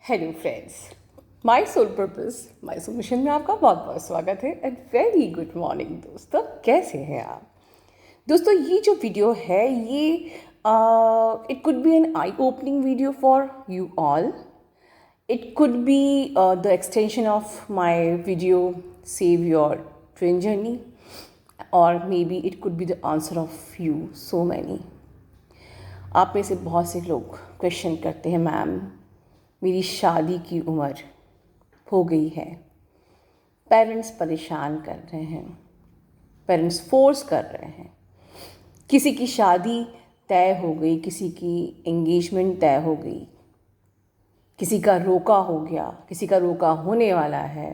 Hello friends, my soul purpose my soul mission में आपका बहुत बहुत स्वागत है एंड वेरी गुड मॉर्निंग दोस्तों। कैसे हैं आप दोस्तों? ये जो वीडियो है ये it could be an eye opening video for you all. It could be the extension of my video save your train journey, और maybe it could be the answer of you so many. आप में से बहुत से लोग question करते हैं, ma'am मेरी शादी की उम्र हो गई है, पेरेंट्स परेशान कर रहे हैं, पेरेंट्स फोर्स कर रहे हैं, किसी की शादी तय हो गई, किसी की एंगेजमेंट तय हो गई, किसी का रोका हो गया, किसी का रोका होने वाला है,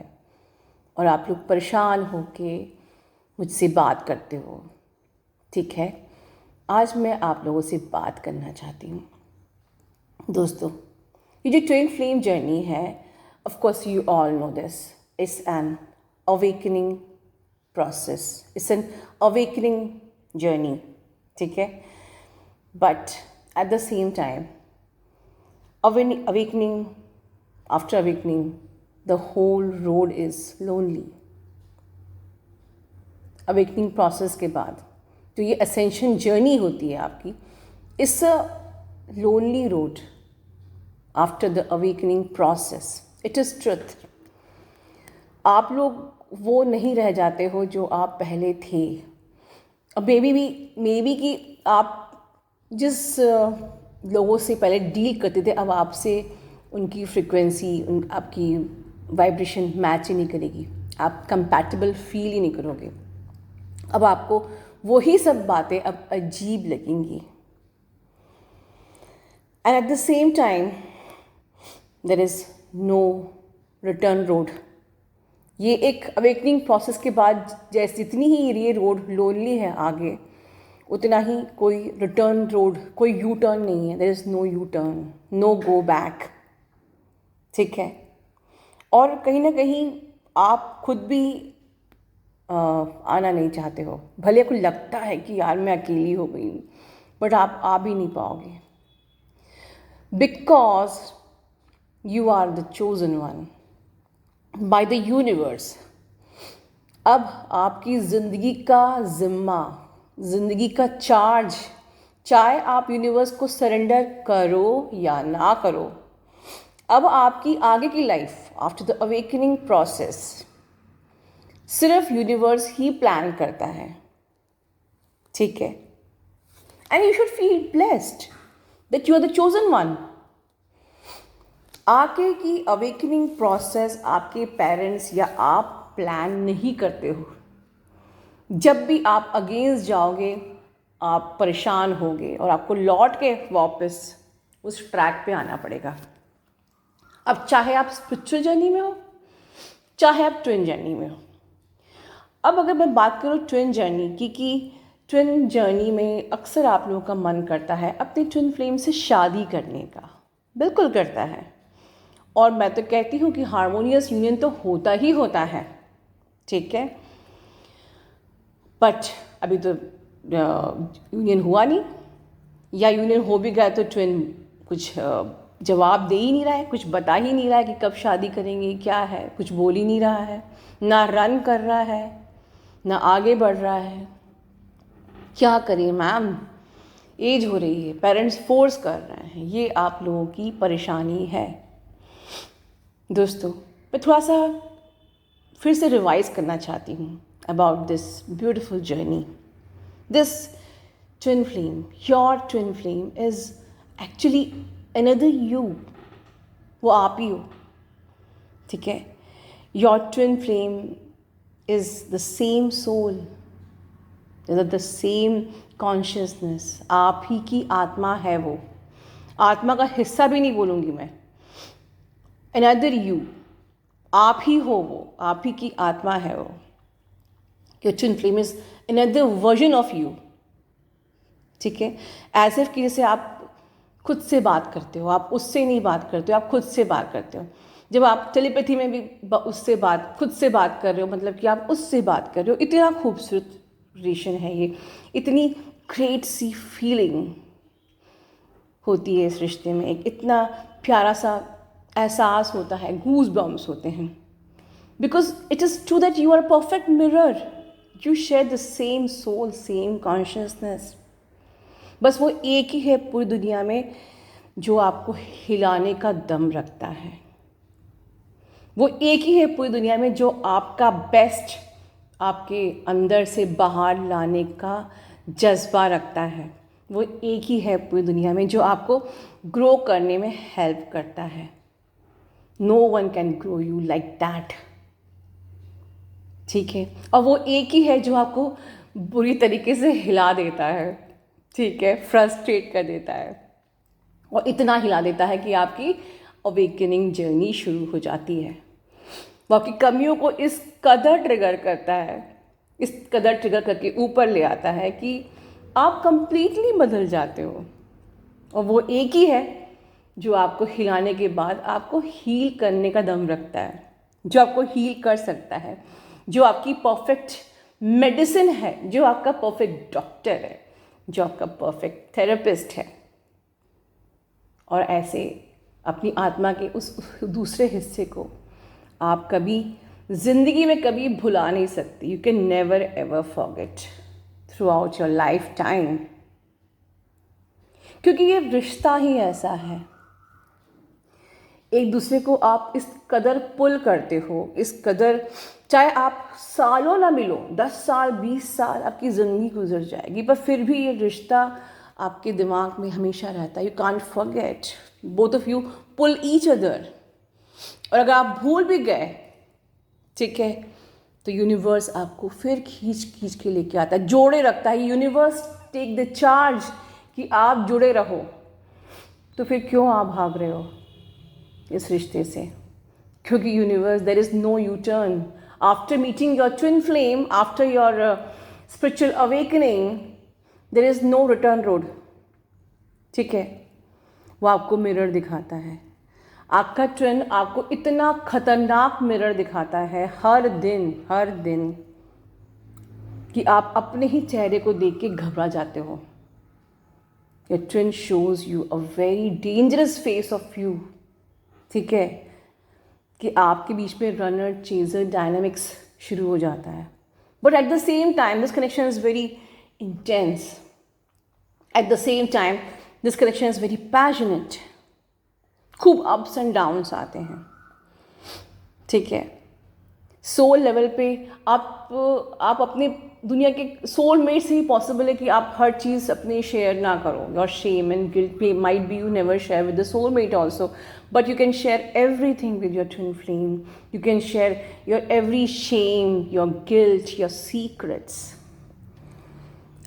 और आप लोग परेशान होके मुझसे बात करते हो. ठीक है, आज मैं आप लोगों से बात करना चाहती हूँ. दोस्तों, ये जो ट्विन फ्लेम जर्नी है, of course you all know this, it's an awakening process, it's an awakening journey. ठीक है, but at the same time awakening, after awakening the whole road is lonely. Awakening process के बाद जो ये ascension journey होती है आपकी, it's a lonely road. After the awakening process it is truth. आप लोग वो नहीं रह जाते हो जो आप पहले थे. अब मे बी कि आप जिस लोगों से पहले डील करते थे, अब आपसे उनकी फ्रिक्वेंसी, आपकी वाइब्रेशन मैच ही नहीं करेगी, आप कंपैटिबल फील ही नहीं करोगे. अब आपको वही सब बातें अब अजीब लगेंगी. And at the same time there is no return road. ये एक अवेकनिंग प्रोसेस के बाद जैसे जितनी ही ये रोड लोनली है आगे, उतना ही कोई रिटर्न रोड, कोई यू टर्न नहीं है. There is no U turn, no go back. ठीक है, और कहीं ना कहीं आप खुद भी आना नहीं चाहते हो. भले आपको लगता है कि यार मैं अकेली हो गई हूँ, बट आप आ भी नहीं पाओगे, because you are the chosen one by the universe. अब आपकी ज़िंदगी का ज़िम्मा, ज़िंदगी का चार्ज, चाहे आप यूनिवर्स को सरेंडर करो या ना करो, अब आपकी आगे की life after the awakening process सिर्फ यूनिवर्स ही प्लान करता है. ठीक है, and you should feel blessed that you are the chosen one. आगे की अवेकनिंग प्रोसेस आपके पेरेंट्स या आप प्लान नहीं करते हो. जब भी आप अगेंस्ट जाओगे, आप परेशान होगे और आपको लौट के वापस उस ट्रैक पे आना पड़ेगा. अब चाहे आप स्पिरिचुअल जर्नी में हो, चाहे आप ट्विन जर्नी में हो. अब अगर मैं बात करूँ ट्विन जर्नी की, कि ट्विन जर्नी में अक्सर आप लोगों का मन करता है अपनी ट्विन फ्लेम से शादी करने का. बिल्कुल करता है, और मैं तो कहती हूँ कि हार्मोनियस यूनियन तो होता ही होता है. ठीक है, बट अभी तो यूनियन हुआ नहीं, या यूनियन हो भी गया तो ट्विन कुछ जवाब दे ही नहीं रहा है, कुछ बता ही नहीं रहा है कि कब शादी करेंगे, क्या है, कुछ बोल ही नहीं रहा है, ना रन कर रहा है, ना आगे बढ़ रहा है. क्या करें मैम, एज हो रही है, पेरेंट्स फोर्स कर रहे हैं, ये आप लोगों की परेशानी है. दोस्तों, मैं थोड़ा सा फिर से रिवाइज करना चाहती हूँ about this beautiful journey. This twin flame, your twin flame is actually another you. वो आप ही हो. ठीक है, your twin flame is the same soul, is the same consciousness. आप ही की आत्मा है वो. आत्मा का हिस्सा भी नहीं बोलूँगी मैं, अनदर यू. आप ही हो वो, आप ही की आत्मा है वो. Your twin flame is another version of you. ठीक है, एज इफ कि जैसे आप खुद से बात करते हो, आप उससे नहीं बात करते हो, आप खुद से बात करते हो. जब आप टेलीपैथी में भी उससे बात, खुद से बात कर रहे हो, मतलब कि आप उससे बात कर रहे हो. इतना खूबसूरत रिलेशन है ये, इतनी ग्रेट सी फीलिंग होती है इस रिश्ते में. एक इतना प्यारा सा एहसास होता है, गूज बम्स होते हैं, because it is true that you are perfect mirror, you share the same soul, same consciousness. बस वो एक ही है पूरी दुनिया में जो आपको हिलाने का दम रखता है। वो एक ही है पूरी दुनिया में जो आपका बेस्ट आपके अंदर से बाहर लाने का जज्बा रखता है। वो एक ही है पूरी दुनिया में जो आपको ग्रो करने में हेल्प करता है। No one can grow you like that, ठीक है। और वो एक ही है जो आपको बुरी तरीके से हिला देता है, ठीक है, फ्रस्ट्रेट कर देता है, और इतना हिला देता है कि आपकी अवेकनिंग जर्नी शुरू हो जाती है। वो आपकी कमियों को इस कदर ट्रिगर करता है, इस कदर ट्रिगर करके ऊपर ले आता है कि आप कंप्लीटली बदल जाते हो। और वो एक ही है जो आपको हिलाने के बाद आपको हील करने का दम रखता है, जो आपको हील कर सकता है, जो आपकी परफेक्ट मेडिसिन है, जो आपका परफेक्ट डॉक्टर है, जो आपका परफेक्ट थेरेपिस्ट है। और ऐसे अपनी आत्मा के उस दूसरे हिस्से को आप कभी ज़िंदगी में कभी भुला नहीं सकती। You can never ever forget through out your life time, क्योंकि ये रिश्ता ही ऐसा है। एक दूसरे को आप इस कदर पुल करते हो, इस कदर, चाहे आप सालों ना मिलो, 10 साल 20 साल आपकी ज़िंदगी गुजर जाएगी, पर फिर भी ये रिश्ता आपके दिमाग में हमेशा रहता है। You can't forget, both of you pull each other. और अगर आप भूल भी गए, ठीक है, तो यूनिवर्स आपको फिर खींच खींच के लेके आता है, जोड़े रखता है। यूनिवर्स टेक द चार्ज कि आप जुड़े रहो। तो फिर क्यों आप भाग रहे हो इस रिश्ते से? क्योंकि universe, there is no U turn after meeting your twin flame, after your spiritual awakening, there is no return road, ठीक है। वो आपको मिरर दिखाता है, आपका ट्विन आपको इतना खतरनाक मिरर दिखाता है हर दिन कि आप अपने ही चेहरे को देख के घबरा जाते हो। Your twin shows you a very dangerous face of you, ठीक है, कि आपके बीच में रनर चेजर डायनामिक्स शुरू हो जाता है। But at the same time this connection is very intense, eight the same time this connection is very passionate. खूब अप्स एंड डाउन्स आते हैं, ठीक है। सोल लेवल पे आप अपने दुनिया के सोलमेट से ही पॉसिबल है कि आप हर चीज़ अपने शेयर ना करो। Your shame and guilt might be you never share with the soulmate also, but you can share everything with your twin flame. You can share your every shame, your guilt, your secrets.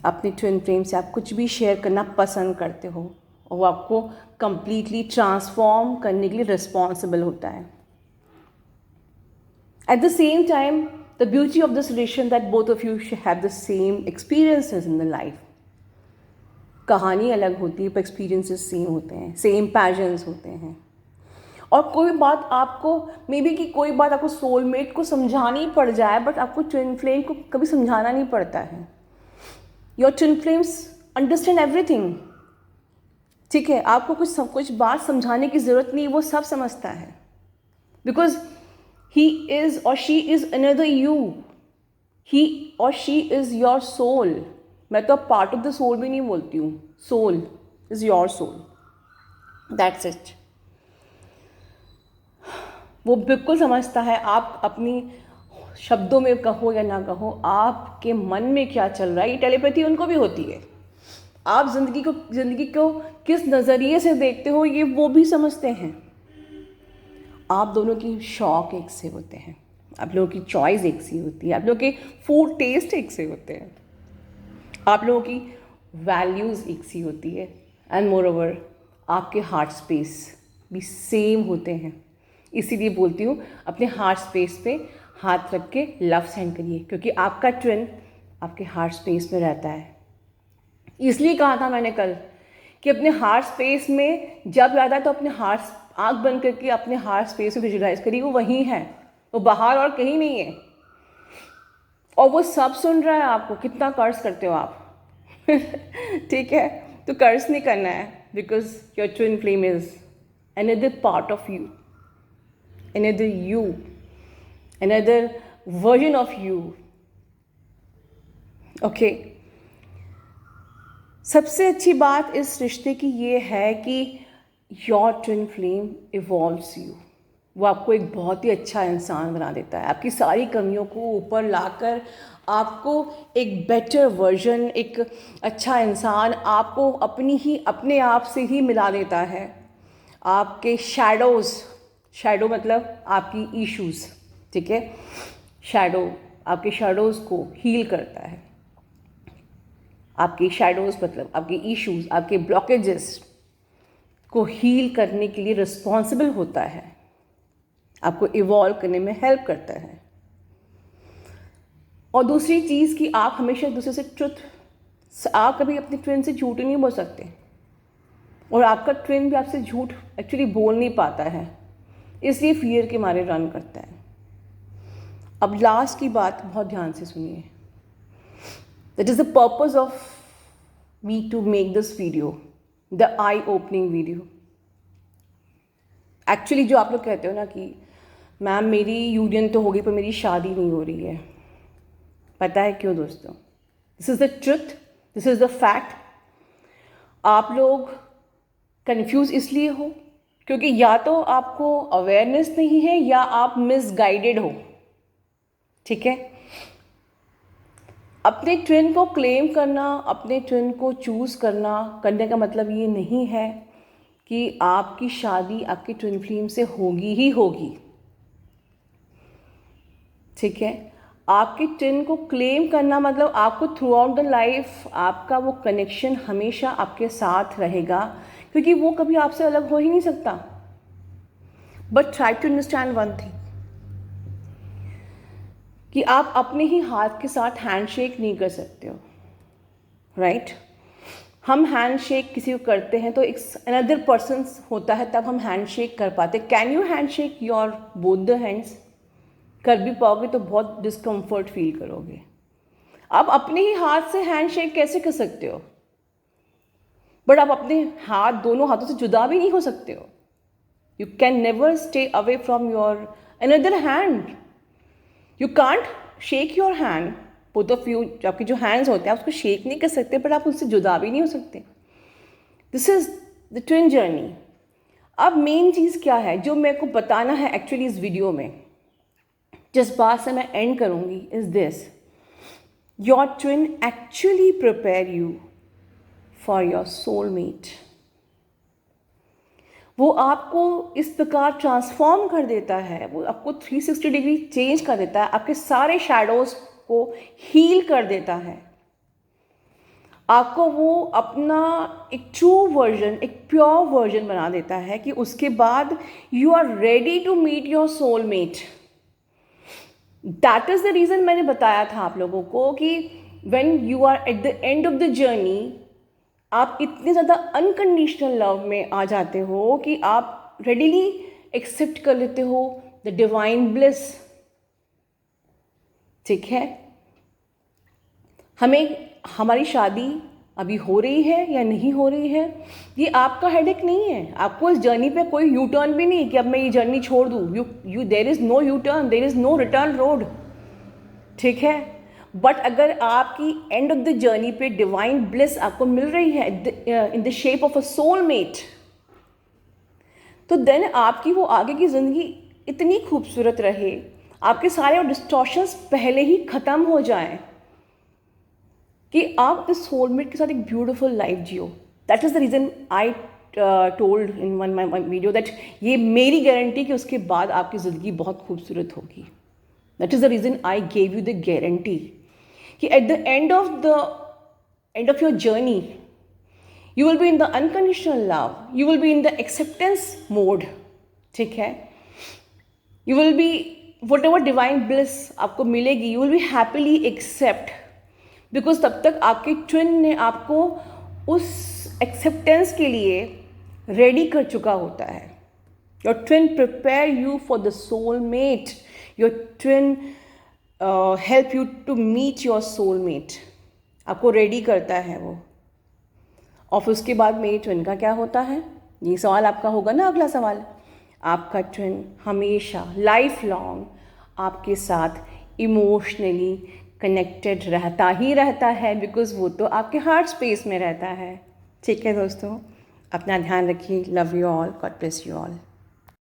अपने twin flame से आप कुछ भी share करना पसंद करते हो, और वो आपको कंप्लीटली ट्रांसफॉर्म करने के लिए रिस्पॉन्सिबल होता है। Eight the same time the beauty of this relation that both of you have the same experiences in the life. कहानी अलग होती है पर एक्सपीरियंसेस सेम होते हैं, सेम पैशंस होते हैं। और कोई बात आपको मे बी कि कोई बात आपको सोलमेट को समझानी पड़ जाए, बट आपको ट्विन फ्लेम को कभी समझाना नहीं पड़ता है। Your twin flames understand everything, ठीक है। आपको कुछ बात समझाने की ज़रूरत नहीं, वो सब समझता है, बिकॉज ही इज़ और शी इज़ अनदर यू, ही और शी इज़ योर सोल। मैं तो पार्ट ऑफ द सोल भी नहीं बोलती हूँ, soul is your soul, that's it. वो बिल्कुल समझता है आप अपनी शब्दों में कहो या ना कहो, आपके मन में क्या चल रहा है। ये टेलीपैथी उनको भी होती है। आप ज़िंदगी को किस नज़रिए से देखते हो ये वो भी समझते हैं। आप दोनों की शौक एक से होते हैं, आप लोगों की चॉइस एक सी होती है, आप लोगों के फूड टेस्ट एक से होते हैं, आप लोगों की वैल्यूज़ एक सी होती है, एंड मोर ओवर आपके हार्ट स्पेस भी सेम होते हैं। इसीलिए बोलती हूँ अपने हार्ट स्पेस पे हाथ रख के लव सेंड करिए, क्योंकि आपका ट्विन आपके हार्ट स्पेस में रहता है। इसलिए कहा था मैंने कल कि अपने हार्ट स्पेस में जब याद आए तो अपने आँख बंद करके अपने हार्ट स्पेस में विजुलाइज करिए, वो वहीं है, वो बाहर और कहीं नहीं है, और वो सब सुन रहा है आपको। कितना कर्ज करते हो आप ठीक है, तो कर्ज नहीं करना है, because your twin flame is another part of you, another you, another version of you. Okay. सबसे अच्छी बात इस रिश्ते की ये है कि your twin flame evolves you. वो आपको एक बहुत ही अच्छा इंसान बना देता है, आपकी सारी कमियों को ऊपर लाकर आपको एक बेटर वर्जन, एक अच्छा इंसान आपको अपने आप से ही मिला देता है। आपके शैडो मतलब आपकी इश्यूज़, ठीक है, आपके शैडोज़ को हील करता है। आपके शैडोज़ मतलब आपके इश्यूज़, आपके ब्लॉकेजेस को हील करने के लिए रिस्पॉन्सिबल होता है, आपको इवॉल्व करने में हेल्प करता है। और दूसरी चीज़ कि आप हमेशा एक दूसरे से आप कभी अपने ट्विन से झूठ नहीं बोल सकते, और आपका ट्विन भी आपसे झूठ एक्चुअली बोल नहीं पाता है, इसलिए फियर के मारे रन करता है। अब लास्ट की बात बहुत ध्यान से सुनिए। That is the purpose of me to make this video, the eye-opening video. Actually जो आप लोग कहते हो ना कि मैम मेरी यूनियन तो होगी पर मेरी शादी नहीं हो रही है, पता है क्यों दोस्तों? This is the truth, this is the fact. आप लोग कंफ्यूज इसलिए हो क्योंकि या तो आपको अवेयरनेस नहीं है या आप मिसगाइडेड हो, ठीक है? अपने ट्विन को क्लेम करना, अपने ट्विन को चूज़ करने का मतलब ये नहीं है कि आपकी शादी आपकी ट्विन फ्लेम से होगी ही होगी, ठीक है? आपके ट्विन को क्लेम करना मतलब आपको थ्रू आउट द लाइफ आपका वो कनेक्शन हमेशा आपके साथ रहेगा, क्योंकि वो कभी आपसे अलग हो ही नहीं सकता। But try to understand one thing कि आप अपने ही हाथ के साथ हैंडशेक नहीं कर सकते हो, राइट? हम हैंडशेक किसी को करते हैं तो एक अनदर पर्सन होता है, तब हम हैंडशेक कर पाते। Can you handshake your both the hands? कर भी पाओगे तो बहुत डिस्कम्फर्ट फील करोगे। आप अपने ही हाथ से हैंडशेक कैसे कर सकते हो? बट आप अपने हाथ दोनों हाथों से जुदा भी नहीं हो सकते हो। You can never stay away from your another hand. You can't shake your hand, both of you, आपके जो हैंड्स होते हैं आप उसको शेक नहीं कर सकते, बट आप उससे जुदा भी नहीं हो सकते। This is the twin journey. अब मेन चीज़ क्या है जो मेरे को बताना है एक्चुअली इस वीडियो में, जिस बात से मैं एंड करूँगी, is this: your twin actually prepare you for your soulmate. वो आपको इस प्रकार ट्रांसफॉर्म कर देता है, वो आपको 360 डिग्री चेंज कर देता है, आपके सारे शैडोज़ को हील कर देता है, आपको वो अपना एक ट्रू वर्जन, एक प्योर वर्जन बना देता है कि उसके बाद you are ready to meet your soulmate. That is the reason मैंने बताया था आप लोगों को कि when you are at the end of the journey, आप इतने ज़्यादा अनकंडीशनल लव में आ जाते हो कि आप रेडीली एक्सेप्ट कर लेते हो द डिवाइन ब्लिस, ठीक है? हमारी शादी अभी हो रही है या नहीं हो रही है, ये आपका हेडेक नहीं है। आपको इस जर्नी पे कोई यू टर्न भी नहीं कि अब मैं ये जर्नी छोड़ दूँ। There is no U turn, there is no return road, ठीक है? बट अगर आपकी एंड ऑफ द जर्नी पे डिवाइन ब्लिस आपको मिल रही है in the shape of a soulmate, तो देन आपकी वो आगे की ज़िंदगी इतनी खूबसूरत रहे, आपके सारे डिस्टॉर्शंस पहले ही ख़त्म हो जाएं कि आप अपने सोलमेट के साथ एक beautiful life Jio. That is the reason I told in one my video that ये मेरी गारंटी कि उसके बाद आपकी ज़िंदगी बहुत खूबसूरत होगी। That is the reason I gave you the guarantee कि at the end of your journey you will be in the unconditional love, you will be in the acceptance mode, ठीक है? You will be whatever divine bliss आपको मिलेगी, you will be happily accept, because तब तक आपके twin ने आपको उस एक्सेप्टेंस के लिए रेडी कर चुका होता है। Your twin prepare you for the soulmate, your twin help you to meet your soulmate, आपको रेडी करता है वो। और फिर उसके बाद मेरी ट्विन का क्या होता है, ये सवाल आपका होगा ना, अगला सवाल। आपका ट्विन हमेशा लाइफ लॉन्ग आपके साथ इमोशनली कनेक्टेड रहता ही रहता है, बिकॉज़ वो तो आपके हार्ट स्पेस में रहता है। ठीक है दोस्तों, अपना ध्यान रखिए। Love you all, God bless you all.